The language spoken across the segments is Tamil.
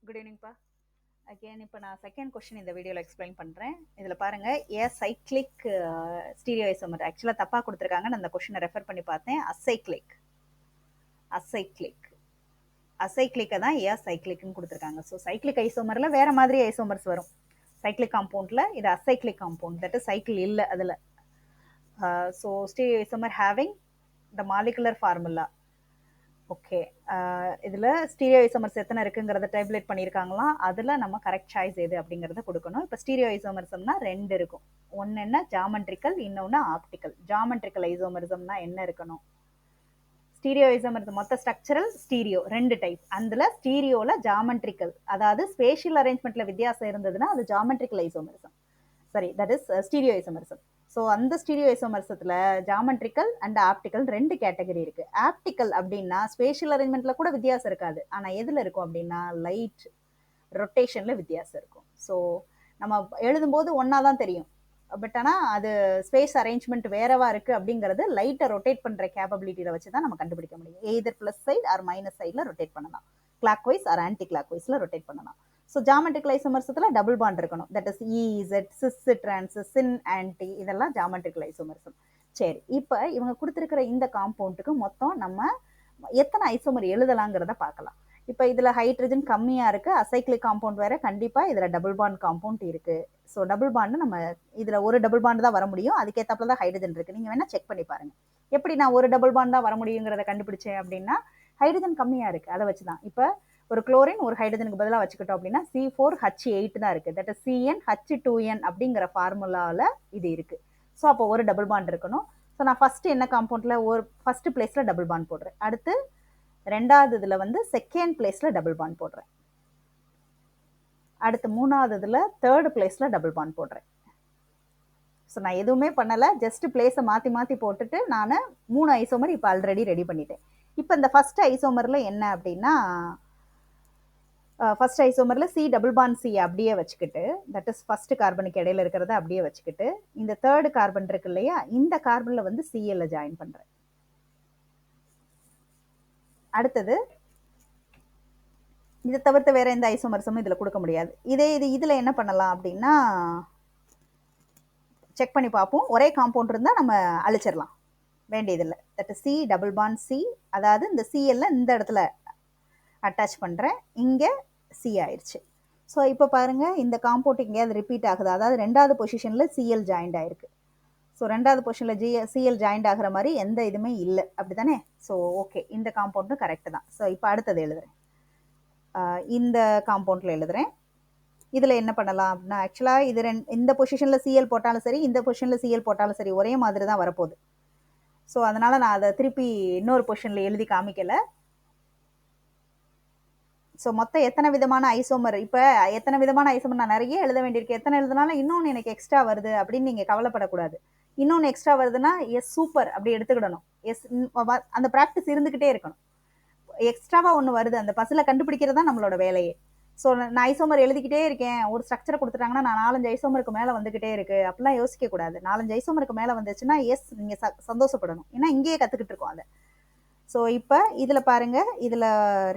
குட் ஈவினிங்ப்பா. அகேன் இப்போ நான் செகண்ட் கொஸ்டின் இந்த வீடியோவில் எக்ஸ்பிளைன் பண்ணுறேன். இதில் பாருங்க, ஏ சைக்ளிக் ஸ்டீரியோ ஐசோமர் ஆக்சுவலாக தப்பாக கொடுத்துருக்காங்க. நான் அந்த கொஸ்டினை ரெஃபர் பண்ணி பார்த்தேன். அசைக்ளிக் அசைக்ளிக்கை தான் ஏ சைக்ளிக்னு கொடுத்துருக்காங்க. ஸோ சைக்ளிக் ஐசோமரில் வேற மாதிரி ஐசோமர்ஸ் வரும். சைக்ளிக் காம்பவுண்டில் இது அசைக்ளிக் காம்பவுண்ட், தட் சைக்கிள் இல்லை அதில். So stereo isomer having the molecular formula. Okay, இதில் ஸ்டீரியோ ஐசோமர்ஸ் எத்தனை இருக்குங்கிறத டேப்லெட் பண்ணியிருக்காங்களாம். அதில் நம்ம கரெக்ட் சாய்ஸ் எது அப்படிங்கிறத கொடுக்கணும். இப்போ ஸ்டீரியோ ஐசோமர்சம்னா ரெண்டு இருக்கும். ஒன்று என்ன ஜாமெட்ரிக்கல், இன்னொன்று ஆப்டிக்கல். ஜாமெட்ரிக்கல் ஐசோமரிசம்னா என்ன இருக்கணும்? ஸ்டீரியோ ஐசோமரிசம் மொத்த ஸ்ட்ரக்சரல் ஸ்டீரியோ ரெண்டு டைப். அதில் ஸ்டீரியோவில் ஜாமெட்ரிக்கல், அதாவது ஸ்பேஷியல் அரேஞ்ச்மெண்ட்டில் வித்தியாசம் இருந்ததுன்னா அது ஜாமெட்ரிக்கல் ஐசோமரிசம். சரி, that is stereo isomerism. So அந்த ஸ்டீரியோ ஐசோமர்சத்தில் ஜாமெட்ரிக்கல் அண்ட் ஆப்டிக்கல் ரெண்டு கேட்டகரி இருக்குது. ஆப்டிக்கல் அப்படின்னா ஸ்பேஷியல் அரேஞ்ச்மெண்ட்டில் கூட வித்தியாசம் இருக்காது. ஆனால் எதில் இருக்கும் அப்படின்னா லைட் ரொட்டேஷனில் வித்தியாசம் இருக்கும். ஸோ நம்ம எழுதும்போது ஒன்றா தான் தெரியும். பட் ஆனால் அது ஸ்பேஸ் அரேஞ்ச்மெண்ட் வேறவா இருக்குது அப்படிங்கிறது லைட்டை ரொட்டேட் பண்ணுற கேப்பபிலிட்டியில் வச்சு தான் நம்ம கண்டுபிடிக்க முடியும். Either plus side or minus சைடில் ரொட்டேட் பண்ணலாம், கிளாக் வைஸ் ஆர் ஆன்டி கிளாக் வைஸில் ரொட்டேட் பண்ணலாம். ஸோ ஜாமெட்ரிக்கல் ஐசோமர்சத்தில் டபுள் பாண்ட் இருக்கணும். That is Z, cis, trans, syn, anti, இதெல்லாம் ஜாமெட்ரிக்கல் ஐசோமர்சம். சரி, இப்போ இவங்க கொடுத்துருக்கிற இந்த காம்பவுண்டுக்கு மொத்தம் நம்ம எத்தனை ஐசோமர் எழுதலாங்கிறத பார்க்கலாம். இப்போ இதில் ஹைட்ரஜன் கம்மியாக இருக்குது, அசைக்ளிக் காம்பவுண்ட் வேறு, கண்டிப்பாக இதில் டபுள் பாண்ட் காம்பவுண்ட் இருக்குது. ஸோ டபுள் பாண்டு நம்ம இதில் ஒரு டபுள் பாண்டு தான் வர முடியும். அதுக்கேற்றப்பல தான் ஹைட்ரஜன் இருக்குது. நீங்கள் வேணால் செக் பண்ணி பாருங்கள். எப்படி நான் ஒரு டபுள் பாண்ட் தான் வர முடியுங்கிறத கண்டுபிடிச்சேன் அப்படின்னா ஹைட்ரஜன் கம்மியாக இருக்குது, அதை வச்சு தான். இப்போ ஒரு குளோரின் ஒரு ஹைட்ரஜனுக்கு பதிலாக வச்சுக்கிட்டோம் அப்படின்னா C4H8 தான் இருக்குது. தட் இஸ் CnH2n அப்படிங்கிற ஃபார்முலாவில் இது இருக்குது. ஸோ அப்போ ஒரு டபுள் பாண்ட் இருக்கணும். ஸோ நான் ஃபஸ்ட்டு என்ன காம்பவுண்டில் ஒரு ஃபஸ்ட்டு பிளேஸில் டபுள் பாண்ட் போடுறேன். அடுத்து ரெண்டாவது இதில் வந்து செகண்ட் பிளேஸில் டபுள் பாண்ட் போடுறேன். அடுத்து மூணாவது இதில் தேர்டு பிளேஸில் டபுள் பாண்ட் போடுறேன். ஸோ நான் எதுவுமே பண்ணலை, ஜஸ்ட் பிளேஸை மாற்றி மாற்றி போட்டுட்டு நான் 3 ஐசோமர் இப்போ ஆல்ரெடி ரெடி பண்ணிட்டேன். இப்போ இந்த ஃபஸ்ட் ஐசோமரில் என்ன அப்படின்னா, ஃபர்ஸ்ட் ஐசோமரில் C டபுள் பாண்ட் C அப்படியே வச்சுக்கிட்டு, தட் இஸ் ஃபர்ஸ்ட் கார்பனுக்கு இடையில இருக்கிறத அப்படியே வச்சுக்கிட்டு, இந்த தேர்டு கார்பன் இருக்கு இல்லையா, இந்த கார்பனில் வந்து Cl ஜாயின் பண்ணுறேன். அடுத்தது இதை தவிர்த்து வேற எந்த ஐசோமர்சமும் இதில் கொடுக்க முடியாது. இதில் என்ன பண்ணலாம் அப்படின்னா செக் பண்ணி பார்ப்போம். ஒரே காம்பவுண்ட் இருந்தால் நம்ம அழிச்சிடலாம், வேண்டியதில்லை. That is C double bond C, அதாவது இந்த Cl இந்த இடத்துல அட்டாச் பண்ணுறேன், இங்கே C ஆயிடுச்சு. ஸோ இப்போ பாருங்கள், இந்த காம்பவுண்ட் எங்கேயாவது ரிப்பீட் ஆகுது, அதாவது ரெண்டாவது பொசிஷனில் Cl ஜாயிண்ட் ஆயிருக்கு. ஸோ ரெண்டாவது பொசிஷனில் Cl ஜாயிண்ட் ஆகிற மாதிரி எந்த இதுவுமே இல்லை, அப்படி தானே? ஸோ ஓகே, இந்த காம்பவுண்டும் கரெக்டு தான். ஸோ இப்போ அடுத்தது எழுதுறேன். இந்த காம்பவுண்டில் எழுதுறேன். இதில் என்ன பண்ணலாம் அப்படின்னா, ஆக்சுவலாக இது இந்த பொசிஷனில் Cl போட்டாலும் சரி, இந்த பொசிஷனில் Cl போட்டாலும் சரி, ஒரே மாதிரி தான் வரப்போகுது. ஸோ அதனால் நான் அதை திருப்பி இன்னொரு பொசிஷனில் எழுதி காமிக்கலை. ஸோ மொத்தம் எத்தனை விதமான ஐசோமர், இப்போ எத்தனை விதமான ஐசோமர் நான் நிறைய எழுத வேண்டியிருக்கு. எத்தனை எழுதுனாலும் இன்னொன்று எனக்கு எக்ஸ்ட்ரா வருது அப்படின்னு நீங்கள் கவலைப்படக்கூடாது. இன்னொன்று எக்ஸ்ட்ரா வருதுன்னா எஸ் சூப்பர் அப்படி எடுத்துக்கிடணும். எஸ், அந்த ப்ராக்டிஸ் இருந்துக்கிட்டே இருக்கணும். எக்ஸ்ட்ராவாக ஒன்று வருது, அந்த பசிலை கண்டுபிடிக்கிறது தான் நம்மளோட வேலையே. ஸோ நான் ஐசோமர் எழுதிக்கிட்டே இருக்கேன், ஒரு ஸ்ட்ரக்சரை கொடுத்துட்டாங்கன்னா நான் 4-5 ஐசோமருக்கு மேலே வந்துக்கிட்டே இருக்கு அப்படிலாம் யோசிக்கக்கூடாது. 4-5 ஐசோமருக்கு மேலே வந்துச்சுன்னா எஸ், நீங்கள் சந்தோஷப்படணும், ஏன்னா இங்கேயே கற்றுக்கிட்டு இருக்கோம் அதை. ஸோ இப்போ இதில் பாருங்கள், இதில்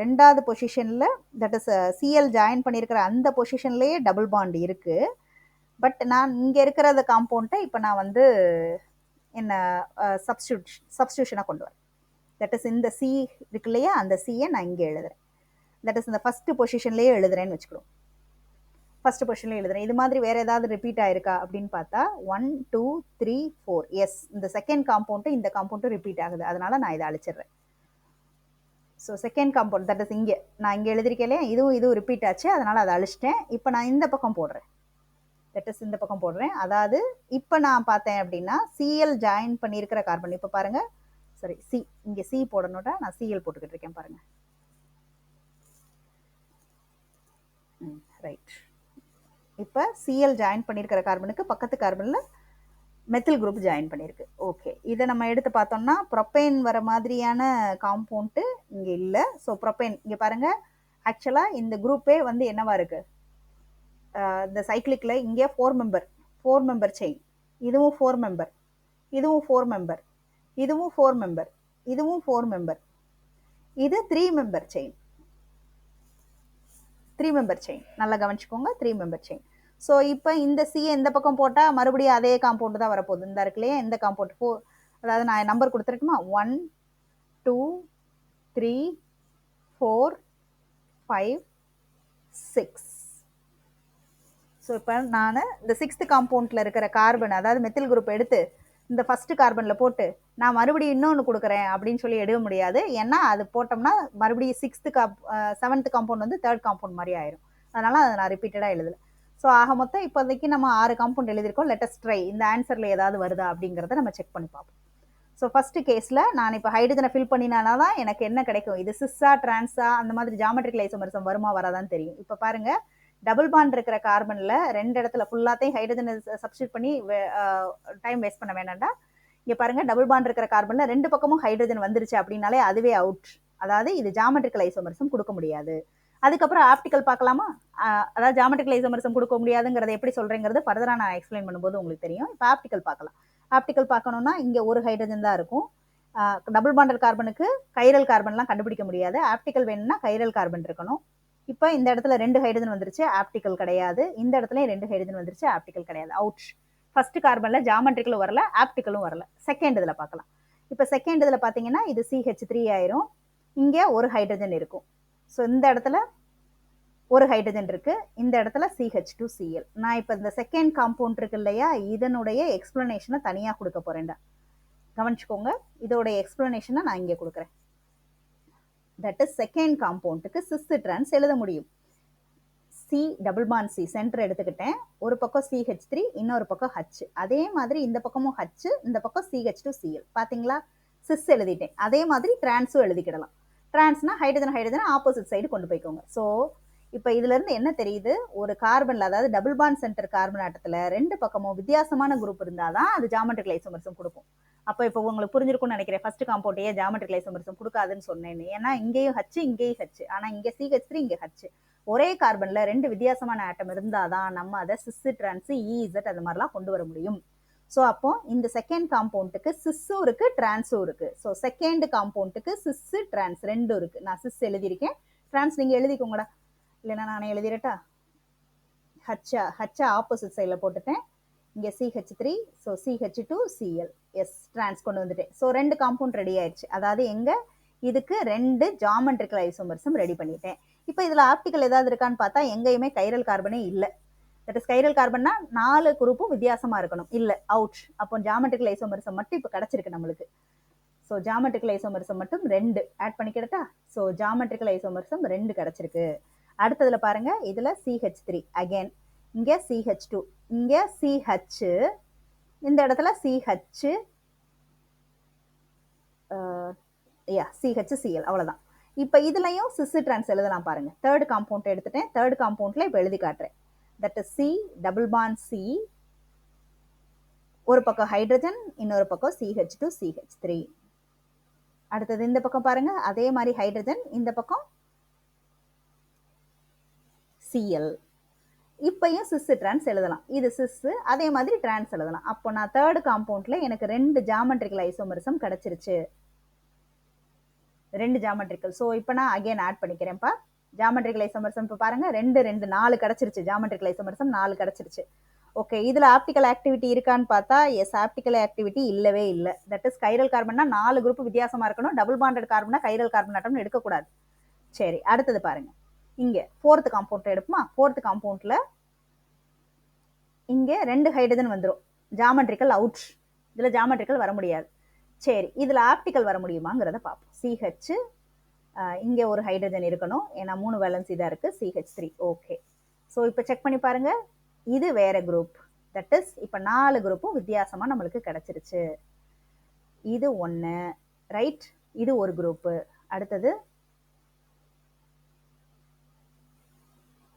ரெண்டாவது பொசிஷனில் தட் இஸ் Cl ஜாயின் பண்ணியிருக்கிற அந்த பொசிஷன்லேயே டபுள் பாண்ட் இருக்குது. பட் நான் இங்கே இருக்கிற அந்த காம்பவுண்ட்டை இப்போ நான் வந்து என்ன சப்ஸ்டியூஷனாக கொண்டு வரேன். தட் இஸ் இந்த C இருக்கு இல்லையா, அந்த Cயை நான் இங்கே எழுதுறேன். தட் இஸ் இந்த ஃபஸ்ட்டு பொசிஷன்லேயே எழுதுறேன்னு வச்சுக்கிறோம். ஃபர்ஸ்ட் பொசிஷன்லேயே எழுதுறேன். இது மாதிரி வேறு ஏதாவது ரிப்பீட் ஆயிருக்கா அப்படின்னு பார்த்தா 1 2 3 4, எஸ், இந்த செகண்ட் காம்பவுண்ட்டும் இந்த காம்பவுண்ட்டும் ரிப்பீட் ஆகுது, அதனால நான் இதை அழிச்சிடுறேன். So second compound that is இங்கே நான் இங்கே எழுதிருக்கேன், இதுவும் ரிப்பீட் ஆச்சு, அதனால் அதை அழிச்சிட்டேன். இப்போ நான் இந்த பக்கம் போடுறேன், தட் இஸ் இந்த பக்கம் போடுறேன். அதாவது இப்போ நான் பார்த்தேன் அப்படின்னா Cl ஜாயின் பண்ணியிருக்கிற கார்பன், இப்போ பாருங்கள், சரி C, இங்கே C போடணுட்டா நான் Cl போட்டுக்கிட்டு இருக்கேன் பாருங்கள். ரைட், இப்போ Cl ஜாயின் பண்ணியிருக்கிற கார்பனுக்கு பக்கத்து கார்பனில் மெத்தில் குரூப் ஜாயின் பண்ணியிருக்கு. ஓகே, இதை நம்ம எடுத்து பார்த்தோம்னா ப்ரொப்பைன் வர மாதிரியான காம்பவுண்ட்டு இங்கே இல்லை. ஸோ ப்ரொப்பைன் இங்கே பாருங்கள், ஆக்சுவலாக இந்த குரூப்பே வந்து என்னவா இருக்குது, இந்த சைக்கிளிக்கில் இங்கே 4 மெம்பர் செயின், இதுவும் 4 மெம்பர், இதுவும் 4 மெம்பர், இதுவும் 4 மெம்பர், இதுவும் 4 மெம்பர், இது 3 மெம்பர் செயின். 3 member chain. நல்லா கவனிச்சுக்கோங்க, 3 மெம்பர் செயின். ஸோ இப்போ இந்த சியை இந்த பக்கம் போட்டால் மறுபடியும் அதே காம்பவுண்டு தான் வரப்போகுது. இந்த இருக்கு இல்லையா, இந்த காம்பவுண்ட் அதாவது நான் நம்பர் கொடுத்துருக்குமா, 1 2 3 4 5 6. ஸோ இப்போ நான் இந்த 6th காம்பவுண்டில் இருக்கிற கார்பன், அதாவது மெத்தில் குரூப் எடுத்து இந்த ஃபர்ஸ்ட் கார்பனில் போட்டு நான் மறுபடியும் இன்னொன்று கொடுக்குறேன் அப்படின்னு சொல்லி எடுக்க முடியாது. ஏன்னா அது போட்டோம்னா மறுபடியும் 7th காம்பவுண்ட் வந்து 3rd காம்பவுண்ட் மாதிரி ஆயிரும். அதனால அதை நான் ரிப்பீட்டடாக எழுதலை. ஸோ ஆக மொத்தம் இப்போதைக்கு நம்ம 6 காம்பவுண்ட் எழுதியிருக்கோம். லெட்டஸ்ட் ட்ரை இந்த ஆன்சரில் ஏதாவது வருதா அப்படிங்கிறத நம்ம செக் பண்ணி பார்ப்போம். ஸோ ஃபர்ஸ்ட் கேஸில் நான் இப்போ ஹைட்ரஜனை ஃபில் பண்ணினானா தான் எனக்கு என்ன கிடைக்கும், இது சிஸ்ஸா ட்ரான்ஸா அந்த மாதிரி ஜாமெட்ரிக்கல் ஐசோமரிசம் வருமா வராதான்னு தெரியும். இப்போ பாருங்க, டபுள் பாண்ட் இருக்கிற கார்பன்ல 2 இடத்துல ஃபுல்லாத்தையும் ஹைட்ரஜனை சப்ஸ்டியூட் பண்ணி டைம் வேஸ்ட் பண்ண வேண்டாம்டா. இங்கே பாருங்க, டபுள் பாண்ட் இருக்கிற கார்பன்ல 2 பக்கமும் ஹைட்ரஜன் வந்துருச்சு அப்படின்னாலே அதுவே அவுட். அதாவது இது ஜாமெட்ரிக்கல் ஐசோமரிசம் கொடுக்க முடியாது. அதுக்கப்புறம் ஆப்டிக்கல் பார்க்கலாமா. அதாவது ஜாமெட்ரிக்கல் ஐசோமரிசம் கொடுக்க முடியாதுங்கிறத எப்படி சொல்றேங்கிறது ஃபர்தரா நான் எக்ஸ்பிளைன் பண்ணும்போது உங்களுக்கு தெரியும். இப்போ ஆப்டிக்கல் பார்க்கலாம். ஆப்டிக்கல் பார்க்கணும்னா இங்கே ஒரு ஹைட்ரஜன் தான் இருக்கும். டபுள் பாண்டட் கார்பனுக்கு கைரல் கார்பன்லாம் கண்டுபிடிக்க முடியாது. ஆப்டிக்கல் வேணும்னா கைரல் கார்பன் இருக்கணும். இப்போ இந்த இடத்துல 2 ஹைட்ரஜன் வந்துருச்சு, ஆப்டிக்கல் கிடையாது. இந்த இடத்துலயும் 2 ஹைட்ரஜன் வந்துருச்சு, ஆப்டிக்கல் கிடையாது, அவுட். ஃபர்ஸ்ட் கார்பன்ல ஜாமெட்ரிக்கலும் வரல, ஆப்டிக்கலும் வரல. செகண்ட் இதில் பார்க்கலாம். இப்போ செகண்ட் இதில் பார்த்தீங்கன்னா இது CH3 ஆயிரும். இங்கே ஒரு ஹைட்ரஜன் இருக்கும். ஸோ இந்த இடத்துல ஒரு ஹைட்ரஜன் இருக்கு, இந்த இடத்துல CH2Cl. நான் இப்போ இந்த செகண்ட் காம்பவுண்ட் இருக்கு இல்லையா, இதனுடைய எக்ஸ்பிளனேஷனை தனியாக கொடுக்க போறேன்டா. கவனிச்சுக்கோங்க, இதோட எக்ஸ்பிளனேஷனை நான் இங்கே கொடுக்குறேன். தட் இஸ் செகண்ட் காம்பவுண்டுக்கு சிஸ் ட்ரான்ஸ் எழுத முடியும். C double bond C center எடுத்துக்கிட்டேன். ஒரு பக்கம் CH3, இன்னொரு பக்கம் H. அதே மாதிரி இந்த பக்கமும் H, இந்த பக்கம் CH2Cl. பாத்தீங்களா, சிஸ் எழுதிட்டேன். அதே மாதிரி டிரான்ஸும் எழுதிக்கிடலாம். டிரான்ஸ்னா ஹைட்ரஜன் ஆப்போசிட் சைடு கொண்டு போய்க்கோங்க. ஸோ இப்போ இதுல இருந்து என்ன தெரியுது, ஒரு கார்பன்ல, அதாவது டபுள் பாண்ட் சென்டர் கார்பன் ஆட்டத்துல 2 பக்கமும் வித்தியாசமான குரூப் இருந்தாதான் அது ஜாமெட்ரிக்கல் ஐசோமரிசம் கொடுக்கும். அப்போ இப்போ உங்களுக்கு புரிஞ்சிருக்கும்னு நினைக்கிறேன், ஃபர்ஸ்ட் காம்பவுண்டையே ஜாமெட்ரிக்கல் ஐசோமரிசம் கொடுக்காதுன்னு சொன்னேன். ஏன்னா இங்கேயும் H, இங்கேயும் H, ஆனா இங்கே CH3, இங்கே H. ஒரே கார்பன்ல 2 வித்தியாசமான ஆட்டம் இருந்தாதான் நம்ம அதை சிஸ் டிரான்ஸ் EZ அந்த மாதிரிலாம் கொண்டு வர முடியும். ஸோ அப்போ இந்த செகண்ட் காம்பவுண்டுக்கு சிஸ்ஸும் இருக்கு, டிரான்ஸும் இருக்கு. ஸோ செகண்ட் காம்பவுண்டுக்கு சிஸ் டிரான்ஸ் ரெண்டும் இருக்கு. நான் சிஸ் எழுதியிருக்கேன், டிரான்ஸ் நீங்க எழுதிக்கோங்கடா, இல்லைன்னா நானே எழுதிரட்டா. ஹச் ஆப்போசிட் சைடில் போட்டுட்டேன். இங்கே CH3, so CH2Cl. S, trans கொண்டு வந்துட்டேன். ஸோ 2 காம்பவுண்ட் ரெடி ஆயிடுச்சு. அதாவது எங்க இதுக்கு 2 ஜாமெட்ரிக்கல் ஐசோமரிசம் ரெடி பண்ணிட்டேன். இப்போ இதுல ஆப்டிக்கல் ஏதாவது இருக்கான்னு பார்த்தா எங்கேயுமே கைரல் கார்பனே இல்லை. தட் இஸ் கைரல் கார்பன்னா 4 குரூப்பும் வித்தியாசமா இருக்கணும், இல்ல, அவுட். அப்போ ஜாமெட்ரிக்கல் ஐசோமரிசம் மட்டும் இப்போ கிடைச்சிருக்கு நம்மளுக்கு. ஸோ ஜாமெட்ரிக்கல் ஐசோமரிசம் மட்டும் 2 ஆட் பண்ணிக்கிட்டா. ஸோ ஜாமெட்ரிக்கல் ஐசோமரிசம் 2 கிடைச்சிருக்கு. அடுத்ததுல பாருங்க, இதுல CH3 அகைன், இங்க CH2, இங்க CH, இந்த இடத்துல CH, CHCl. அவ்வளவுதான். இப்ப இதுலயும் சிஸ் டிரான்ஸ் எழுதலாம் பாருங்க. தேர்ட் காம்பவுண்ட் எடுத்துட்டேன். தேர்ட் காம்பவுண்ட்ல இப்ப எழுதி காட்டுறேன். That is C double bond C, ஒரு பக்கம் ஹைட்ரஜன், இன்னொரு பக்கம் CH2 CH3. அடுத்தது இந்த பக்கம் பாருங்க, அதே மாதிரி ஹைட்ரஜன், இந்த பக்கம் Cl. இப்பயும் சிஸ் டிரான்ஸ் எழுதலாம். இது சிஸ், அதே மாதிரி டிரான்ஸ் எழுதலாம். அப்போ நான் தேர்ட் காம்பவுண்ட்ல எனக்கு 2 ஜாமெட்ரிக்கல் ஐசோமரிசம் கிடைச்சிருச்சு, 2 ஜாமெட்ரிக்கல். ஸோ இப்போ நான் அகைன் ஆட் பண்ணிக்கிறேன்ப்பா. ஜாமெட்ரிக்கல் ஐசோமரிசம் இப்போ பாருங்க, 2 2 4 கிடைச்சிருச்சு. ஜாமெட்ரிக்கல் ஐசோமரிசம் 4 கிடைச்சிருச்சு. ஓகே, இதுல ஆப்டிக்கல் ஆக்டிவிட்டி இருக்கான்னு பார்த்தா எஸ், ஆப்டிக்கல் ஆக்டிவிட்டி இல்லவே இல்லை. தட் இஸ் கைரல் கார்பன்னா 4 குரூப் வித்தியாசமா இருக்கணும். டபுள் பாண்டட் கார்பனா கைரல் கார்பன் ஆட்டம்னு எடுக்கக்கூடாது. சரி, அடுத்தது பாருங்க, இங்க 4th காம்பவுண்ட் எடுப்புமா. 4th காம்பவுண்ட்ல இங்க 2 ஹைட்ரஜன் வந்துடும், ஜாமெட்ரிக்கல் அவுட். இதுல ஜாமெட்ரிக்கல் வர முடியாது. சரி, இதுல ஆப்டிக்கல் வர முடியுமாங்கிறத பார்ப்போம். CH, இங்க ஒரு ஹைட்ரஜன் இருக்கணும், ஏன்னா 3 வேலன்ஸ் இதா இருக்கு, CH3. ஓகே, ஸோ இப்போ செக் பண்ணி பாருங்க, இது வேற குரூப். தட் இஸ் இப்போ 4 குரூப்பும் வித்தியாசமா நம்மளுக்கு கிடைச்சிருச்சு. இது 1, ரைட், இது ஒரு குரூப். அடுத்தது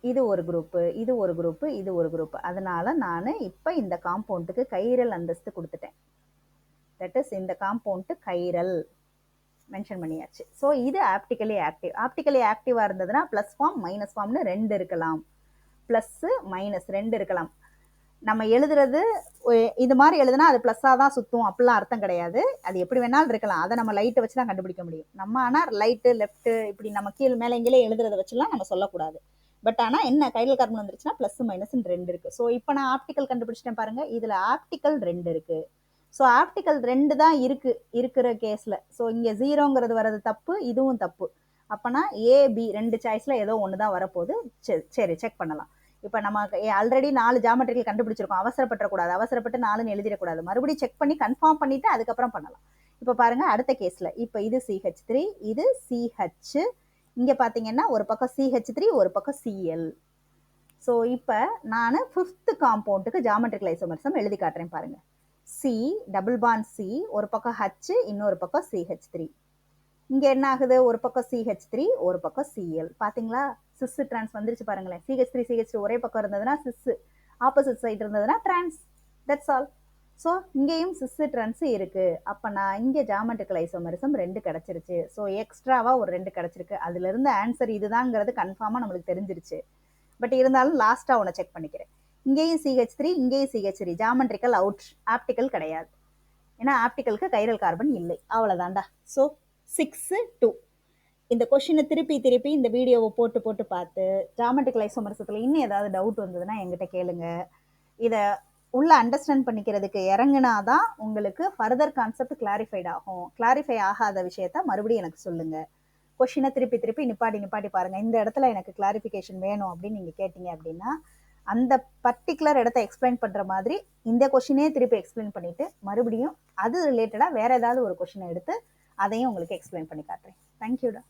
இது ஒரு குரூப், இது ஒரு குரூப், இது ஒரு குரூப். அதனால நான் இப்போ இந்த காம்பவுண்டுக்கு கைரல் அந்தஸ்து கொடுத்துட்டேன். தட் இஸ் இந்த காம்பவுண்ட் கைரல் மென்ஷன் பண்ணியாச்சு. ஸோ இது ஆப்டிக்கலி ஆக்டிவ். ஆப்டிக்கலி ஆக்டிவா இருந்ததுன்னா பிளஸ் ஃபார்ம் மைனஸ் ஃபார்ம்னு 2 இருக்கலாம், பிளஸ் மைனஸ் 2 இருக்கலாம். நம்ம எழுதுறது இது மாதிரி எழுதுனா அது பிளஸ்ஸா தான் சுத்தும் அப்படிலாம் அர்த்தம் கிடையாது. அது எப்படி வேணாலும் இருக்கலாம். அதை நம்ம லைட்டை வச்சு தான் கண்டுபிடிக்க முடியும் நம்ம. ஆனால் ரைட்டு லெஃப்ட் இப்படி நம்ம கீழ் மேலே இங்கே எழுதுறத வச்சுலாம் நம்ம சொல்லக்கூடாது. பட் ஆனா என்ன கைரல் கார்பன் வந்துருச்சுன்னா பிளஸ் மைனஸ் 2 இருக்கு. ஸோ இப்போ நான் ஆப்டிக்கல் கண்டுபிடிச்சிட்டேன் பாருங்க, இதுல ஆப்டிக்கல் 2 இருக்கு. ஸோ ஆப்டிக்கல் 2 தான் இருக்கிற கேஸ்ல. ஸோ இங்க 0ங்கிறது வர்றது தப்பு, இதுவும் தப்பு. அப்பனா ஏ பி 2 சாய்ஸ்ல ஏதோ ஒன்று தான் வரப்போகுது. சரி செக் பண்ணலாம். இப்போ நம்ம ஆல்ரெடி 4 ஜாமெட்ரிகள் கண்டுபிடிச்சிருக்கோம். அவசரப்படக்கூடாது, அவசரப்பட்டு 4ன்னு எழுதிடக்கூடாது. மறுபடியும் செக் பண்ணி கன்ஃபார்ம் பண்ணிட்டு அதுக்கப்புறம் பண்ணலாம். இப்போ பாருங்க அடுத்த கேஸ்ல, இப்போ இது CH3, இது CH, இங்க பாத்தீங்கன்னா ஒரு பக்கம் CH3 ஒரு பக்கம் Cl. ஸோ இப்போ நான் 5th காம்பவுண்டுக்கு ஜாமெட்ரிக்கல் ஐசோமரிசம் எழுதி காட்டுறேன் பாருங்க. C டபுள் பாண்ட் C, ஒரு பக்கம் H, இன்னொரு பக்கம் CH3. இங்க என்ன ஆகுது, ஒரு பக்கம் CH3 ஒரு பக்கம் Cl. பாத்தீங்களா சிஸ் டிரான்ஸ் வந்துருச்சு பாருங்களேன். CH3 CH3 ஒரே பக்கம் இருந்ததுன்னா சிஸ், ஆப்போசிட் சைடு இருந்ததுன்னா டிரான்ஸ். That's all. ஸோ இங்கேயும் சிஸ் டிரான்ஸ் இருக்கு. அப்ப நான் இங்க ஜாமெட்ரிக்கல் ஐசோமரிசம் 2 கிடைச்சிருச்சு. ஸோ எக்ஸ்ட்ராவா ஒரு 2 கிடைச்சிருக்கு. அதுல இருந்து ஆன்சர் இதுதாங்கிறது கன்ஃபார்மா நம்மளுக்கு தெரிஞ்சிருச்சு. பட் இருந்தாலும் லாஸ்டா ஒன்று செக் பண்ணிக்கிறேன். இங்கேயும் CH3 இங்கேயும் CH3, ஜாமெட்ரிக்கல் அவுட், ஆப்டிக்கல் கிடையாது. ஏன்னா ஆப்டிக்கலுக்கு கைரல் கார்பன் இல்லை. அவ்வளவுதான்டா. ஸோ 6-2. இந்த கொஸ்டினை திருப்பி இந்த வீடியோவை போட்டு பார்த்து ஜாமெட்ரிக்கல் ஐசோமரிசத்துல இன்னும் ஏதாவது டவுட் வந்ததுன்னா என்கிட்ட கேளுங்க. இதை உள்ள அண்டர்ஸ்டாண்ட் பண்ணிக்கிறதுக்கு இறங்குனாதான் உங்களுக்கு ஃபர்தர் கான்செப்ட் கிளாரிஃபைட் ஆகும். கிளாரிஃபை ஆகாத விஷயத்த மறுபடியும் எனக்கு சொல்லுங்க. கொஸ்டினை திருப்பி நிப்பாட்டி பாருங்க. இந்த இடத்துல எனக்கு கிளாரிஃபிகேஷன் வேணும் அப்படின்னு நீங்க கேட்டீங்க அப்படின்னா அந்த பர்டிகுலர் இடத்த எக்ஸ்பிளைன் பண்ற மாதிரி இந்த கொஸ்டினே திருப்பி எக்ஸ்பிளைன் பண்ணிட்டு மறுபடியும் அது ரிலேட்டடா வேற ஏதாவது ஒரு கொஸ்டினை எடுத்து அதையும் உங்களுக்கு எக்ஸ்பிளைன் பண்ணி காட்டுறேன். தேங்க்யூடா.